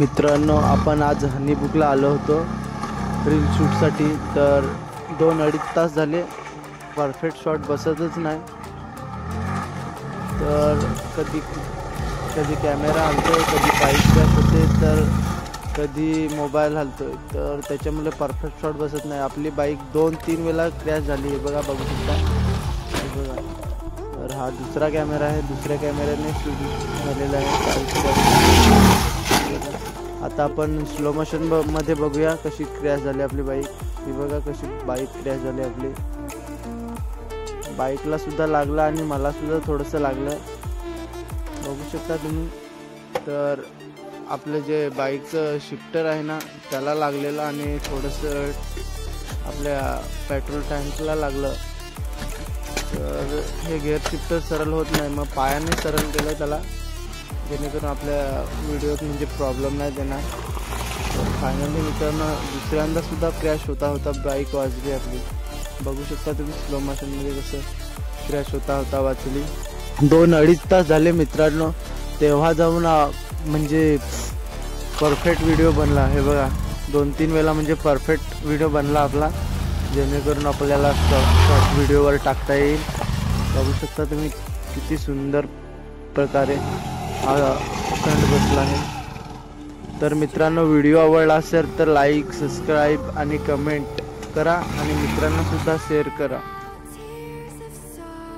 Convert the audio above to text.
मित्रांनो, आपण आज हनीबुकला आलो होतो रील शूटसाठी. तर 2-2.5 तास झाले, परफेक्ट शॉट बसतच नाही. तर कधी कधी कॅमेरा हलतोय, कधी बाईक क्रॅश होते, तर कधी मोबाईल हलतोय. तर त्याच्यामुळे परफेक्ट शॉट बसत नाही. आपली बाईक 2-3 वेळा क्रॅश झाली. हे बघा, बघू शकता. हे बघा. तर हा दुसरा कॅमेरा आहे, दुसऱ्या कॅमेऱ्याने शूट झालेला आहे. आता आपण स्लो मोशन मध्ये बघूया कशी क्रॅश झाली आपली बाईक. ही बघा कशी बाईक क्रॅश झाली आपली. बाईकला सुद्धा लागलं आणि मला सुद्धा थोडंसं लागलं, बघू शकता तुम्ही. तर आपलं जे बाईकचं शिफ्टर आहे ना, त्याला लागलेलं आणि थोडंसं आपल्या पेट्रोल टँकला लागलं. तर हे गिअर शिफ्टर सरळ होत नाही, मग पायाने सरळ केलं त्याला, जेणेकरून आपल्या व्हिडिओत म्हणजे प्रॉब्लेम नाही देणार. तर फायनली मित्रांनो, दुसऱ्यांदा सुद्धा क्रॅश होता बाईक वाजली आपली. बघू शकता तुम्ही स्लो मोशनमध्ये कसं क्रॅश होता वाचली. 2-2.5 तास झाले मित्रांनो, तेव्हा जाऊन म्हणजे परफेक्ट व्हिडिओ बनला. हे बघा, 2-3 वेळा म्हणजे परफेक्ट व्हिडिओ बनला आपला, जेणेकरून आपल्याला शॉर्ट व्हिडिओवर टाकता येईल. बघू शकता तुम्ही किती सुंदर प्रकारे हा स्टंट बसला आहे. तर मित्रांनो, व्हिडिओ आवडला असेल तर लाईक, सबस्क्राईब आणि कमेंट करा आणि मित्रांना सुद्धा शेअर करा.